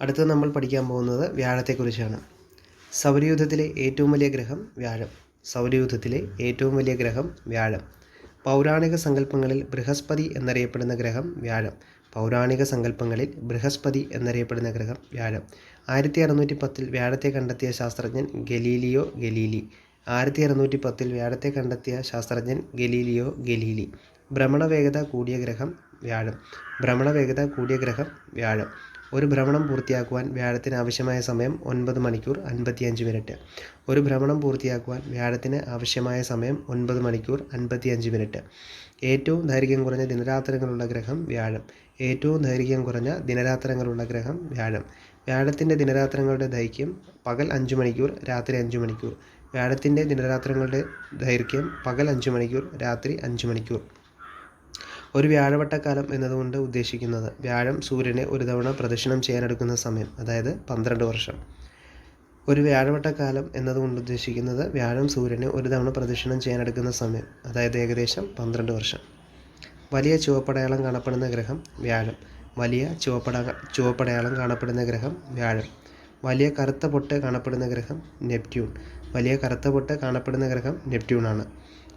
അടുത്തത് നമ്മൾ പഠിക്കാൻ പോകുന്നത് വ്യാഴത്തെക്കുറിച്ചാണ്. സൗരയൂഥത്തിലെ ഏറ്റവും വലിയ ഗ്രഹം വ്യാഴം. സൗരയൂഥത്തിലെ ഏറ്റവും വലിയ ഗ്രഹം വ്യാഴം. പൗരാണിക സങ്കല്പങ്ങളിൽ ബൃഹസ്പതി എന്നറിയപ്പെടുന്ന ഗ്രഹം വ്യാഴം. പൗരാണിക സങ്കല്പങ്ങളിൽ ബൃഹസ്പതി എന്നറിയപ്പെടുന്ന ഗ്രഹം വ്യാഴം. 1610 വ്യാഴത്തെ കണ്ടെത്തിയ ശാസ്ത്രജ്ഞൻ ഗലീലിയോ ഗലീലി. 1610 വ്യാഴത്തെ കണ്ടെത്തിയ ശാസ്ത്രജ്ഞൻ ഗലീലിയോ ഗലീലി. ഭ്രമണവേഗത കൂടിയ ഗ്രഹം വ്യാഴം. ഭ്രമണവേഗത കൂടിയ ഗ്രഹം വ്യാഴം. ഒരു ഭ്രമണം പൂർത്തിയാക്കുവാൻ വ്യാഴത്തിന് ആവശ്യമായ സമയം 9 മണിക്കൂർ 55 മിനിറ്റ്. ഒരു ഭ്രമണം പൂർത്തിയാക്കുവാൻ വ്യാഴത്തിന് ആവശ്യമായ സമയം 9 മണിക്കൂർ 55 മിനിറ്റ്. ഏറ്റവും ദൈർഘ്യം കുറഞ്ഞ ദിനരാത്രങ്ങളുള്ള ഗ്രഹം വ്യാഴം. ഏറ്റവും ദൈർഘ്യം കുറഞ്ഞ ദിനരാത്രങ്ങളുള്ള ഗ്രഹം വ്യാഴം. വ്യാഴത്തിൻ്റെ ദിനരാത്രങ്ങളുടെ ദൈർഘ്യം പകൽ 5 മണിക്കൂർ രാത്രി 5 മണിക്കൂർ. വ്യാഴത്തിൻ്റെ ദിനരാത്രങ്ങളുടെ ദൈർഘ്യം പകൽ 5 മണിക്കൂർ രാത്രി 5 മണിക്കൂർ. ഒരു വ്യാഴവട്ടക്കാലം എന്നതുകൊണ്ട് ഉദ്ദേശിക്കുന്നത് വ്യാഴം സൂര്യനെ ഒരു തവണ പ്രദക്ഷിണം ചെയ്യാനെടുക്കുന്ന സമയം, അതായത് 12 വർഷം. ഒരു വ്യാഴവട്ടക്കാലം എന്നതുകൊണ്ട് ഉദ്ദേശിക്കുന്നത് വ്യാഴം സൂര്യനെ ഒരു തവണ പ്രദക്ഷിണം ചെയ്യാനെടുക്കുന്ന സമയം, അതായത് ഏകദേശം 12 വർഷം. വലിയ ചുവപ്പടയാളം കാണപ്പെടുന്ന ഗ്രഹം വ്യാഴം. വലിയ ചുവപ്പടയാളം കാണപ്പെടുന്ന ഗ്രഹം വ്യാഴം. വലിയ കറുത്ത പൊട്ട് കാണപ്പെടുന്ന ഗ്രഹം നെപ്റ്റ്യൂൺ. വലിയ കറുത്ത പൊട്ട് കാണപ്പെടുന്ന ഗ്രഹം നെപ്റ്റ്യൂണാണ്.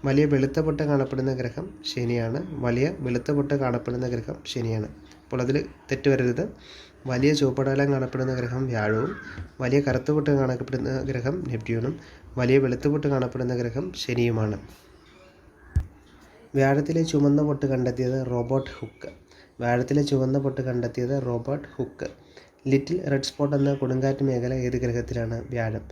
വലിയ വെളുത്ത പൊട്ട് കാണപ്പെടുന്ന ഗ്രഹം ശനിയാണ്. വലിയ വെളുത്ത പൊട്ട് കാണപ്പെടുന്ന ഗ്രഹം ശനിയാണ്. അപ്പോൾ അതിൽ തെറ്റ് വരരുത്. വലിയ ചുവപ്പടയാളം കാണപ്പെടുന്ന ഗ്രഹം വ്യാഴവും വലിയ കറുത്ത പൊട്ട് കാണപ്പെടുന്ന ഗ്രഹം നെപ്റ്റ്യൂണും വലിയ വെളുത്ത പൊട്ട് കാണപ്പെടുന്ന ഗ്രഹം ശനിയുമാണ്. വ്യാഴത്തിലെ ചുവന്ന പൊട്ട് കണ്ടെത്തിയത് റോബർട്ട് ഹുക്ക്. വ്യാഴത്തിലെ ചുവന്ന പൊട്ട് കണ്ടെത്തിയത് Robert hook. Little red spot എന്ന കൊടുങ്കാറ്റ് മേഖല ഏത് ഗ്രഹത്തിലാണ്? വ്യാഴം.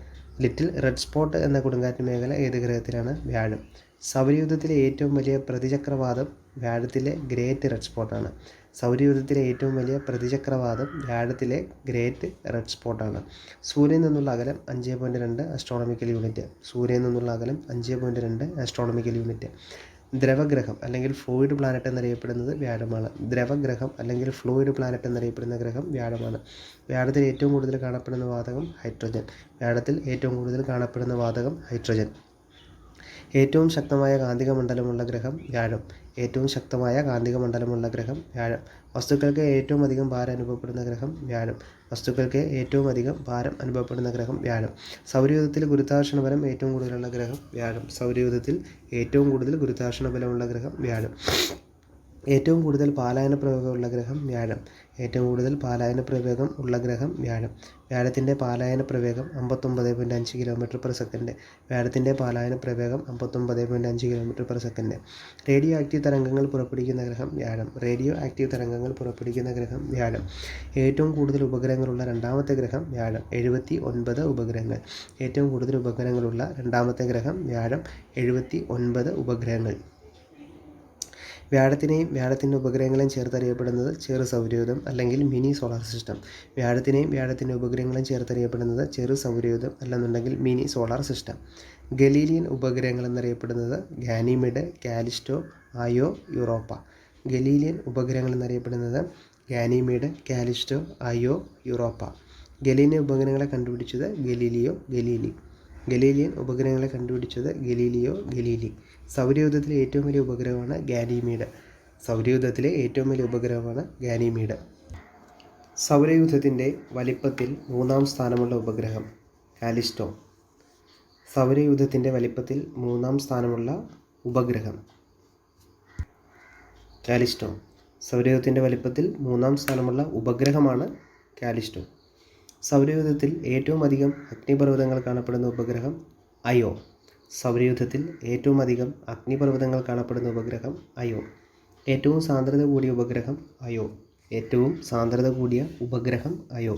ലിറ്റിൽ റെഡ് സ്പോട്ട് എന്ന കൊടുങ്കാറ്റ് മേഖല ഏത് ഗ്രഹത്തിലാണ്? വ്യാഴം. സൗരയൂഥത്തിലെ ഏറ്റവും വലിയ പ്രതിചക്രവാതം വ്യാഴത്തിലെ ഗ്രേറ്റ് റെഡ് സ്പോട്ടാണ്. സൗരയൂഥത്തിലെ ഏറ്റവും വലിയ പ്രതിചക്രവാതം വ്യാഴത്തിലെ ഗ്രേറ്റ് റെഡ് സ്പോട്ടാണ്. സൂര്യനിൽ നിന്നുള്ള അകലം 5.2 ആസ്ട്രോണമിക്കൽ യൂണിറ്റ്. സൂര്യനിൽ നിന്നുള്ള അകലം 5.2 ആസ്ട്രോണമിക്കൽ യൂണിറ്റ്. ദ്രവഗ്രഹം അല്ലെങ്കിൽ ഫ്ലൂയിഡ് പ്ലാനറ്റ് എന്നറിയപ്പെടുന്നത് വ്യാഴമാണ്. ദ്രവഗ്രഹം അല്ലെങ്കിൽ ഫ്ലൂയിഡ് പ്ലാനറ്റ് എന്നറിയപ്പെടുന്ന ഗ്രഹം വ്യാഴമാണ്. വ്യാഴത്തിൽ ഏറ്റവും കൂടുതൽ കാണപ്പെടുന്ന വാതകം ഹൈഡ്രജൻ. വ്യാഴത്തിൽ ഏറ്റവും കൂടുതൽ കാണപ്പെടുന്ന വാതകം ഹൈഡ്രജൻ. ഏറ്റവും ശക്തമായ കാന്തിക മണ്ഡലമുള്ള ഗ്രഹം വ്യാഴം. ഏറ്റവും ശക്തമായ കാന്തിക മണ്ഡലമുള്ള ഗ്രഹം വ്യാഴം. വസ്തുക്കൾക്ക് ഏറ്റവും അധികം ഭാരം അനുഭവപ്പെടുന്ന ഗ്രഹം വ്യാഴം. വസ്തുക്കൾക്ക് ഏറ്റവും അധികം ഭാരം അനുഭവപ്പെടുന്ന ഗ്രഹം വ്യാഴം. സൗരയൂഥത്തിൽ ഗുരുത്വാകർഷണ ബലം ഏറ്റവും കൂടുതലുള്ള ഗ്രഹം വ്യാഴം. സൗരയൂഥത്തിൽ ഏറ്റവും കൂടുതൽ ഗുരുത്വാകർഷണ ബലമുള്ള ഗ്രഹം വ്യാഴം. ഏറ്റവും കൂടുതൽ പാലായന പ്രവേഗമുള്ള ഗ്രഹം വ്യാഴം. ഏറ്റവും കൂടുതൽ പാലായന പ്രവേഗം ഉള്ള ഗ്രഹം വ്യാഴം. വ്യാഴത്തിൻ്റെ പാലായന പ്രവേഗം 59.5 km/s. വ്യാഴത്തിൻ്റെ പാലായന പ്രവേഗം 59.5 km/s. റേഡിയോ ആക്റ്റീവ് തരംഗങ്ങൾ പുറപ്പെടുവിക്കുന്ന ഗ്രഹം വ്യാഴം. റേഡിയോ ആക്റ്റീവ് തരംഗങ്ങൾ പുറപ്പെടുവിക്കുന്ന ഗ്രഹം വ്യാഴം. ഏറ്റവും കൂടുതൽ ഉപഗ്രഹങ്ങളുള്ള രണ്ടാമത്തെ ഗ്രഹം വ്യാഴം. 79 ഉപഗ്രഹങ്ങൾ. ഏറ്റവും കൂടുതൽ ഉപഗ്രഹങ്ങളുള്ള രണ്ടാമത്തെ ഗ്രഹം വ്യാഴം. 79 ഉപഗ്രഹങ്ങൾ. വ്യാഴത്തിനെയും വ്യാഴത്തിൻ്റെ ഉപഗ്രഹങ്ങളെയും ചേർത്തറിയപ്പെടുന്നത് ചെറു സൗരയൂഥം അല്ലെങ്കിൽ മിനി സോളാർ സിസ്റ്റം. വ്യാഴത്തിനെയും വ്യാഴത്തിൻ്റെ ഉപഗ്രഹങ്ങളെയും ചേർത്തറിയപ്പെടുന്നത് ചെറു സൗരയൂഥം അല്ലെന്നുണ്ടെങ്കിൽ മിനി സോളാർ സിസ്റ്റം. ഗലീലിയൻ ഉപഗ്രഹങ്ങൾ എന്നറിയപ്പെടുന്നത് ഗാനിമീഡ്, കാലിസ്റ്റോ, അയോ, യൂറോപ്പ. ഗലീലിയൻ ഉപഗ്രഹങ്ങൾ എന്നറിയപ്പെടുന്നത് ഗാനിമീഡ്, കാലിസ്റ്റോ, അയോ, യൂറോപ്പ. ഗലീലിയൻ ഉപഗ്രഹങ്ങളെ കണ്ടുപിടിച്ചത് ഗലീലിയോ ഗലീലി. ഗലീലിയൻ ഉപഗ്രഹങ്ങളെ കണ്ടുപിടിച്ചത് ഗലീലിയോ ഗലീലി. സൗരയൂഥത്തിലെ ഏറ്റവും വലിയ ഉപഗ്രഹമാണ് ഗാനിമീഡ്. സൗരയൂഥത്തിലെ ഏറ്റവും വലിയ ഉപഗ്രഹമാണ് ഗാനിമീഡ്. സൗരയൂഥത്തിൻ്റെ വലിപ്പത്തിൽ 3-ാം സ്ഥാനമുള്ള ഉപഗ്രഹം കാലിസ്റ്റോ. സൗരയൂഥത്തിൻ്റെ വലിപ്പത്തിൽ 3-ാം സ്ഥാനമുള്ള ഉപഗ്രഹം കാലിസ്റ്റോ. സൗരയൂഥത്തിൻ്റെ വലിപ്പത്തിൽ 3-ാം സ്ഥാനമുള്ള ഉപഗ്രഹമാണ് കാലിസ്റ്റോ. സൗരയൂഥത്തിൽ ഏറ്റവും അധികം അഗ്നിപർവ്വതങ്ങൾ കാണപ്പെടുന്ന ഉപഗ്രഹം അയോ. സൗരയൂഥത്തിൽ ഏറ്റവും അധികം അഗ്നിപർവ്വതങ്ങൾ കാണപ്പെടുന്ന ഉപഗ്രഹം അയോ. ഏറ്റവും സാന്ദ്രത കൂടിയ ഉപഗ്രഹം അയോ. ഏറ്റവും സാന്ദ്രത കൂടിയ ഉപഗ്രഹം അയോ.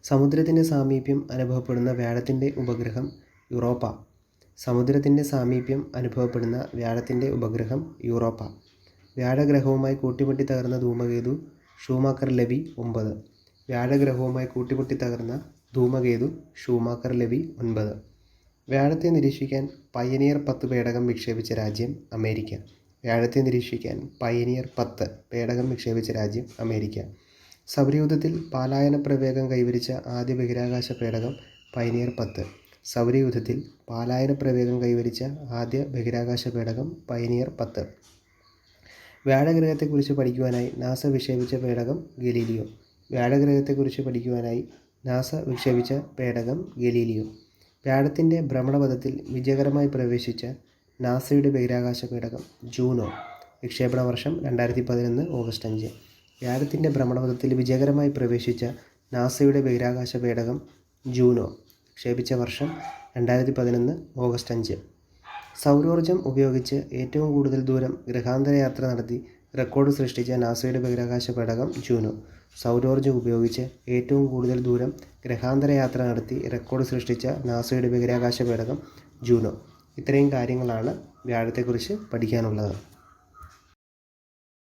സമുദ്രത്തിൻ്റെ സാമീപ്യം അനുഭവപ്പെടുന്ന വ്യാഴത്തിൻ്റെ ഉപഗ്രഹം യൂറോപ്പ. സമുദ്രത്തിൻ്റെ സാമീപ്യം അനുഭവപ്പെടുന്ന വ്യാഴത്തിൻ്റെ ഉപഗ്രഹം യൂറോപ്പ. വ്യാഴഗ്രഹവുമായി കൂട്ടിമുട്ടി തകർന്ന ധൂമകേതു ഷൂമാക്കർ ലെവി 9. വ്യാഴഗ്രഹവുമായി കൂട്ടിമുട്ടി തകർന്ന ധൂമകേതു ഷൂമാക്കർ ലെവി 9. വ്യാഴത്തെ നിരീക്ഷിക്കാൻ പയനിയർ 10 പേടകം വിക്ഷേപിച്ച രാജ്യം അമേരിക്ക. വ്യാഴത്തെ നിരീക്ഷിക്കാൻ പയനിയർ 10 പേടകം വിക്ഷേപിച്ച രാജ്യം അമേരിക്ക. സൗരയൂഥത്തിൽ പാലായന പ്രവേഗം കൈവരിച്ച ആദ്യ ബഹിരാകാശ പേടകം പയനിയർ 10. സൗരയൂഥത്തിൽ പാലായന പ്രവേഗം കൈവരിച്ച ആദ്യ ബഹിരാകാശ പേടകം പയനിയർ 10. വ്യാഴഗ്രഹത്തെക്കുറിച്ച് പഠിക്കുവാനായി നാസ വിക്ഷേപിച്ച പേടകം ഗലീലിയോ. വ്യാഴഗ്രഹത്തെക്കുറിച്ച് പഠിക്കുവാനായി നാസ വിക്ഷേപിച്ച പേടകം ഗലീലിയോ. വ്യാഴത്തിൻ്റെ ഭ്രമണപഥത്തിൽ വിജയകരമായി പ്രവേശിച്ച നാസയുടെ ബഹിരാകാശ പേടകം ജൂനോ. വിക്ഷേപണ വർഷം 2011 ഓഗസ്റ്റ് 5. വ്യാഴത്തിൻ്റെ ഭ്രമണപഥത്തിൽ വിജയകരമായി പ്രവേശിച്ച നാസയുടെ ബഹിരാകാശ പേടകം ജൂനോ. വിക്ഷേപിച്ച വർഷം 2011 ഓഗസ്റ്റ് 5. സൗരോർജ്ജം ഉപയോഗിച്ച് ഏറ്റവും കൂടുതൽ ദൂരം ഗ്രഹാന്തര യാത്ര നടത്തി റെക്കോർഡ് സൃഷ്ടിച്ച നാസയുടെ ബഹിരാകാശ പേടകം ജൂനോ. സൗരോർജ്ജം ഉപയോഗിച്ച് ഏറ്റവും കൂടുതൽ ദൂരം ഗ്രഹാന്തര യാത്ര നടത്തി റെക്കോർഡ് സൃഷ്ടിച്ച നാസയുടെ ബഹിരാകാശ പേടകം ജൂനോ. ഇത്രയും കാര്യങ്ങളാണ് വ്യാഴത്തെക്കുറിച്ച് പഠിക്കാനുള്ളത്.